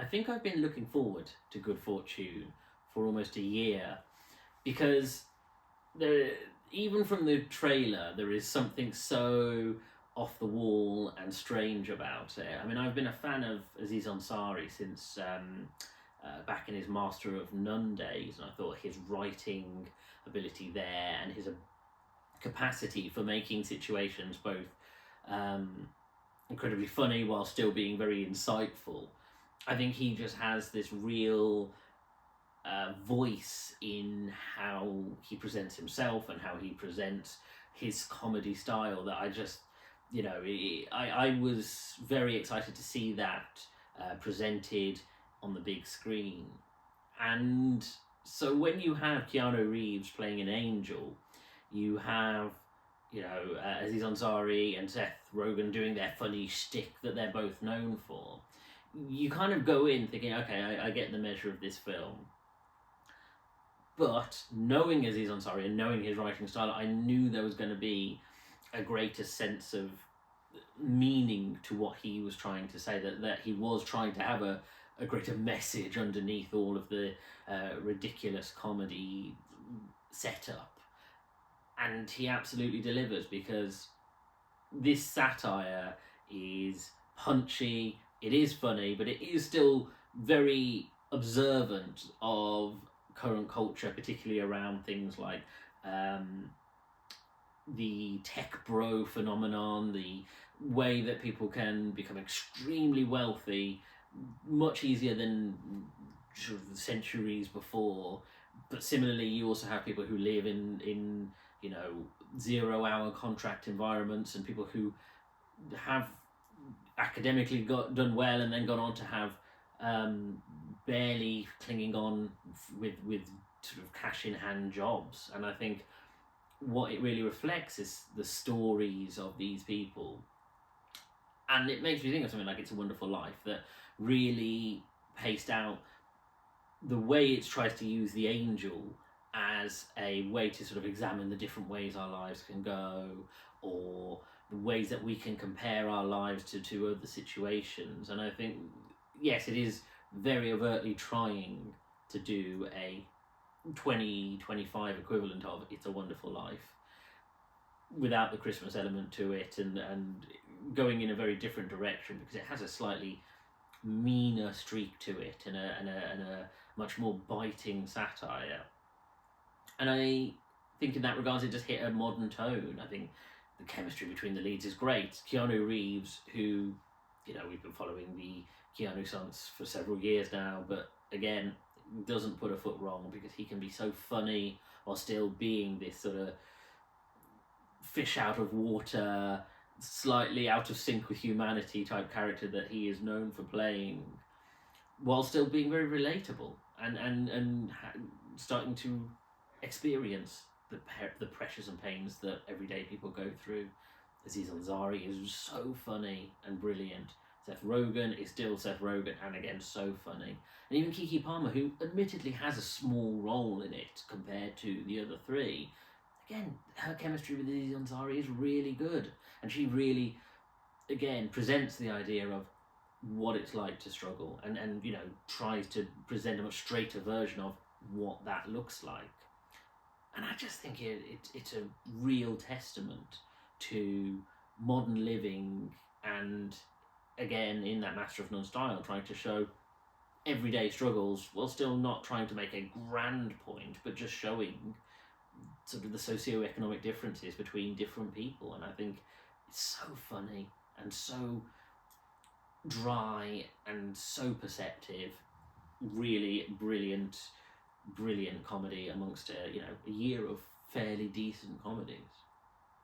I think I've been looking forward to Good Fortune for almost a year, because there, even from the trailer, there is something so off the wall and strange about it. I mean, I've been a fan of Aziz Ansari since back in his Master of None days, and I thought his writing ability there and his capacity for making situations both incredibly funny while still being very insightful. I think he just has this real voice in how he presents himself and how he presents his comedy style that I just, I was very excited to see that presented on the big screen. And so when you have Keanu Reeves playing an angel, you have, Aziz Ansari and Seth Rogen doing their funny shtick that they're both known for. You kind of go in thinking, okay, I get the measure of this film. But knowing Aziz Ansari and knowing his writing style, I knew there was going to be a greater sense of meaning to what he was trying to say, that he was trying to have a greater message underneath all of the ridiculous comedy setup. And he absolutely delivers, because this satire is punchy, it is funny, but it is still very observant of current culture, particularly around things like the tech bro phenomenon, the way that people can become extremely wealthy much easier than sort of centuries before. But similarly, you also have people who live in 0-hour contract environments, and people who have academically done well and then gone on to have barely clinging on with sort of cash in hand jobs. And I think what it really reflects is the stories of these people, and it makes me think of something like It's a Wonderful Life, that really paced out the way it tries to use the angel as a way to sort of examine the different ways our lives can go, or the ways that we can compare our lives to other situations. And I think, yes, it is very overtly trying to do a 2025 equivalent of It's a Wonderful Life without the Christmas element to it, and going in a very different direction, because it has a slightly meaner streak to it and a much more biting satire. And I think in that regards it just hit a modern tone. I think the chemistry between the leads is great. Keanu Reeves, who, we've been following the Keanu stunts for several years now, but again, doesn't put a foot wrong, because he can be so funny while still being this sort of fish out of water, slightly out of sync with humanity type character that he is known for playing, while still being very relatable and starting to experience the pressures and pains that everyday people go through. Aziz Ansari is so funny and brilliant. Seth Rogen is still Seth Rogen, and again, so funny. And even Keke Palmer, who admittedly has a small role in it compared to the other three, again, her chemistry with Aziz Ansari is really good. And she really, again, presents the idea of what it's like to struggle, and tries to present a much straighter version of what that looks like. And I just think it's a real testament to modern living, and again, in that Master of None style, trying to show everyday struggles while still not trying to make a grand point, but just showing sort of the socio-economic differences between different people. And I think it's so funny and so dry and so perceptive. Really brilliant comedy amongst a year of fairly decent comedies.